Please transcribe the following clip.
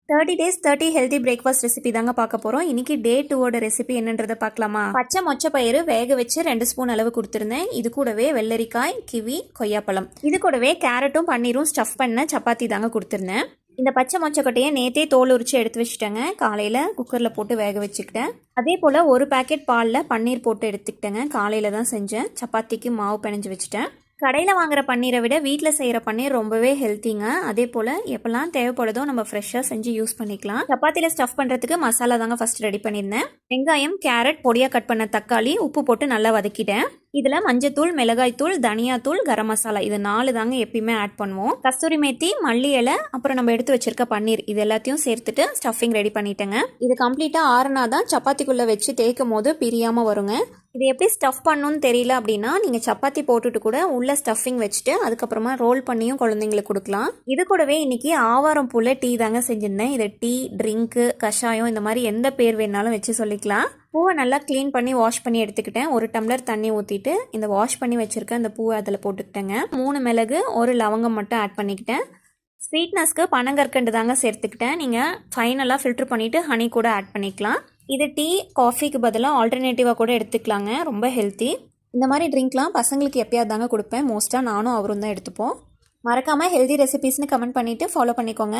30 days 30 healthy breakfast recipe தாங்க பார்க்க போகிறோம். இன்னைக்கு டே 2ஓட ரெசிபி என்னன்றதை பார்க்கலாமா? பச்சை மொச்சை பயிறு வேக வச்சு 2 ஸ்பூன் அளவு கொடுத்துருந்தேன். இது கூடவே வெள்ளரிக்காய், கிவி, கொய்யாப்பழம், இது கூடவே கேரட்டும் பன்னீரும் ஸ்டஃப் பண்ண சப்பாத்தி தாங்க கொடுத்துருந்தேன். இந்த பச்சை மொச்சக்கொட்டையை நேற்றே தோல் உரிச்சு எடுத்து வச்சுட்டேங்க. காலையில் குக்கரில் போட்டு வேக வச்சுக்கிட்டேன். அதே போல் ஒரு பேக்கெட் பாலில் பன்னீர் போட்டு எடுத்துக்கிட்டேங்க. காலையில் தான் செஞ்சேன். சப்பாத்திக்கு மாவு பிணைஞ்சு வச்சுட்டேன். கடையில் வாங்குற பன்னீரை விட வீட்டில் செய்கிற பன்னீர் ரொம்பவே ஹெல்த்திங்க. அதே போல் எப்போல்லாம் தேவைப்படுதோ நம்ம ஃப்ரெஷ்ஷாக செஞ்சு யூஸ் பண்ணிக்கலாம். சப்பாத்தியில் ஸ்டஃப் பண்ணுறதுக்கு மசாலா தாங்க ஃபஸ்ட் ரெடி பண்ணியிருந்தேன். வெங்காயம், கேரட், பொடியாக கட் பண்ண தக்காளி, உப்பு போட்டு நல்லா வதக்கிட்டேன். இதில் மஞ்சத்தூள், மிளகாய்த்தூள், தனியாத்தூள், கரம் மசாலா இது 4 தாங்க எப்பயுமே ஆட் பண்ணுவோம். கஸ்தூரி மேத்தி, மல்லி இலை, அப்புறம் நம்ம எடுத்து வச்சிருக்க பன்னீர் இது எல்லாத்தையும் சேர்த்துட்டு ஸ்டஃபிங் ரெடி பண்ணிட்டேங்க. இது கம்ப்ளீட்டாக ஆறுனா தான் சப்பாத்திக்குள்ளே வச்சு தேய்க்கும் போது பிரியாமல் வருங்க. இது எப்படி ஸ்டஃப் பண்ணணும்னு தெரியல அப்படின்னா நீங்கள் சப்பாத்தி போட்டுட்டு கூட உள்ள ஸ்டஃபிங் வச்சுட்டு அதுக்கப்புறமா ரோல் பண்ணியும் குழந்தைங்களுக்கு கொடுக்கலாம். இது கூடவே இன்னைக்கு ஆவாரம் பூல டீ தாங்க செஞ்சிருந்தேன். இதை டீ, ட்ரிங்க்கு, கஷாயம் இந்த மாதிரி எந்த பேர் வேணாலும் வச்சு சொல்லிக்கலாம். பூவை நல்லா க்ளீன் பண்ணி வாஷ் பண்ணி எடுத்துக்கிட்டேன். 1 டம்ளர் தண்ணி ஊற்றிட்டு இந்த வாஷ் பண்ணி வச்சுருக்க அந்த பூவை அதில் போட்டுக்கிட்டேங்க. 3 மிளகு, 1 லவங்கம் மட்டும் ஆட் பண்ணிக்கிட்டேன். ஸ்வீட்னஸ்க்கு பனங்கற்கண்டு தாங்க சேர்த்துக்கிட்டேன். நீங்கள் ஃபைனலாக ஃபில்ட்ரு பண்ணிவிட்டு ஹனி கூட ஆட் பண்ணிக்கலாம். இது டீ, காஃபிக்கு பதிலாக ஆல்டர்னேட்டிவாக கூட எடுத்துக்கலாங்க. ரொம்ப ஹெல்த்தி. இந்த மாதிரி ட்ரிங்க்லாம் பசங்களுக்கு எப்பயாவது தாங்க கொடுப்பேன். மோஸ்ட்டாக நானும் அவரும் தான் எடுத்துப்போம். மறக்காமல் ஹெல்தி ரெசிபீஸ்னு கமெண்ட் பண்ணிவிட்டு ஃபாலோ பண்ணிக்கோங்க.